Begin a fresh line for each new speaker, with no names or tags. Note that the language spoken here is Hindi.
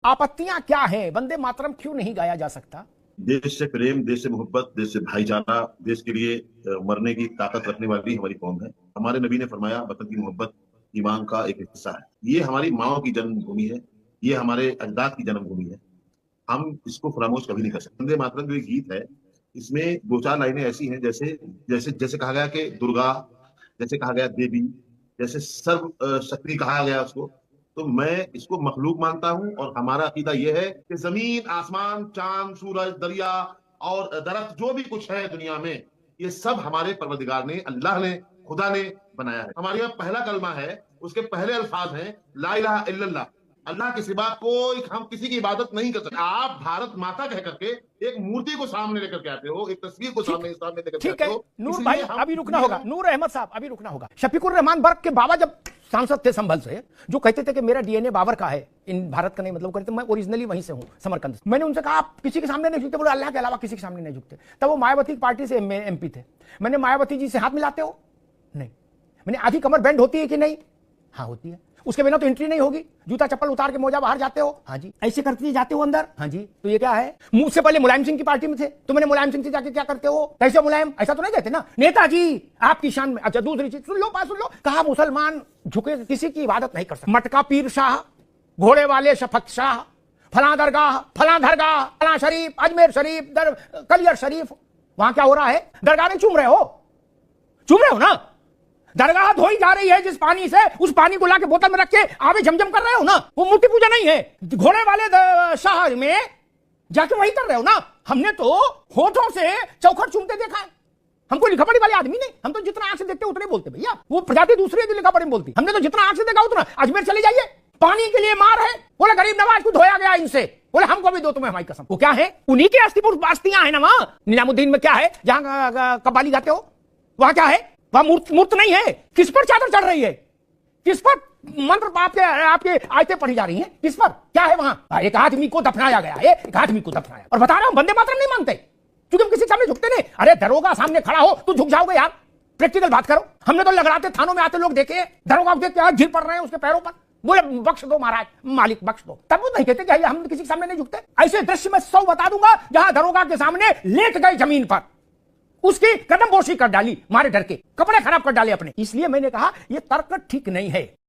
आपत्तियां क्या हैं? वंदे मातरम क्यों नहीं गाया जा सकता?
देश से प्रेम, देश से मोहब्बत, देश से भाईचारा, देश के लिए मरने की ताकत रखने वाली हमारी कौम है। हमारे नबी ने फरमाया, वतन की मोहब्बत ईमान का एक हिस्सा है। ये हमारी माओ की जन्मभूमि है, ये हमारे अजदाद की जन्मभूमि है। हम इसको फरामोश कभी नहीं कर सकते। वंदे मातरम जो एक गीत है, इसमें दो चार लाइनें ऐसी हैं, जैसे जैसे जैसे कहा गया कि दुर्गा, जैसे कहा गया देवी, जैसे सर्व शक्ति कहा गया उसको। तो मैं इसको मखलूक मानता हूं, और हमारा अकीदा यह है कि जमीन, आसमान, चांद, सूरज, दरिया और दरख्त, जो भी कुछ है दुनिया में, ये सब हमारे परवरदिगार ने, अल्लाह ने, खुदा ने बनाया है। हमारे यहाँ पहला कलमा है, उसके पहले अल्फाज हैं ला इलाहा इल्लल्लाह, अल्लाह के सिवा कोई, हम किसी की इबादत नहीं कर सकते। आप भारत माता कह करके एक मूर्ति को सामने लेकर के आते हो, एक तस्वीर को सामने लेकर के आते हो।
नूर भाई अभी रुकना होगा, नूर अहमद साहब अभी रुकना होगा। शफीकुर रहमान बर्क के बाबा जब सांसद थे संभल से, जो कहते थे कि मेरा डीएनए बाबर का है, इन भारत का नहीं, मतलब करते मैं ओरिजिनली वहीं से हूं, समरकंद से। मैंने उनसे कहा आप किसी के सामने नहीं झुकते? बोले अल्लाह के अलावा किसी के सामने नहीं झुकते। तब वो मायावती पार्टी से एमपी थे। मैंने मायावती जी से हाथ मिलाते हो? नहीं। मैंने आधी कमर बेंड होती है कि नहीं? हाँ होती है। उसके बिना तो एंट्री नहीं होगी। जूता चप्पल उतार के मोजा बाहर जाते हो? हाँ जी। ऐसे करते जाते हो अंदर? हाँ जी। तो ये क्या है? मुझसे पहले मुलायम सिंह की पार्टी में थे, तो मैंने मुलायम सिंह से जाके क्या करते हो? कैसे मुलायम? ऐसा तो नहीं कहते ना नेताजी आपकी शान में। अच्छा दूसरी चीज सुन लो, बात सुन लो। कहा मुसलमान झुके, किसी की इबादत नहीं कर सकते। मटका पीर शाह, घोड़े वाले शफक शाह, फला दरगाह, फला दरगाह, फला शरीफ, अजमेर शरीफ, कलियर शरीफ। वहां क्या हो रहा है? दरगाह में चूम रहे हो ना? दरगाह धोई जा रही है जिस पानी से, उस पानी को लाके बोतल में रख के आवे झमझम कर रहे हो ना। वो मूर्ति पूजा नहीं है। घोड़े वाले शहर में जाके वही कर रहे हो ना। हमने तो होठों से चौखट चूमते देखा है। हमको लिखा पढ़ी वाले आदमी नहीं, हम तो जितना आंख से देखते उतने बोलते भैया। वो प्रजाति दूसरी है जो लिखा पढ़ी में बोलती। हमने तो जितना आंख से देखा उतना। अजमेर चले जाइए, पानी के लिए मार है। बोले गरीब नवाज को धोया गया इनसे, बोले हमको भी दो तुम्हें हमारी कसम। वो क्या है? उन्हीं के अस्थियां है ना वहां। निजामुद्दीन में क्या है जहां कव्वाली गाते हो? वहां क्या है? वहां मूर्त नहीं है। किस पर चादर चढ़ रही है? किस पर मंत्र आपके आयतें पढ़ी जा रही हैं? किस पर? क्या है वहां? एक आदमी को दफनाया गया है, एक आदमी को दफनाया। और बता रहा हूं वंदे मातरम नहीं मानते क्योंकि हम किसी सामने झुकते नहीं। अरे दरोगा सामने खड़ा हो तो झुक जाओगे यार? प्रैक्टिकल बात करो। हमने तो लगड़ाते थानों में आते लोग देखे, दरोगा को देख के गिर पड़ रहे हैं उसके पैरों पर, बोले बख्श दो महाराज, मालिक बख्श दो। तब वो नहीं कहते कि हम किसी के सामने नहीं झुकते। ऐसे दृश्य में 100 बता दूंगा जहां दरोगा के सामने लेट गए जमीन पर, उसकी कदम बोशी कर डाली, मारे डर के, कपड़े खराब कर डाले अपने। इसलिए मैंने कहा यह तर्क ठीक नहीं है।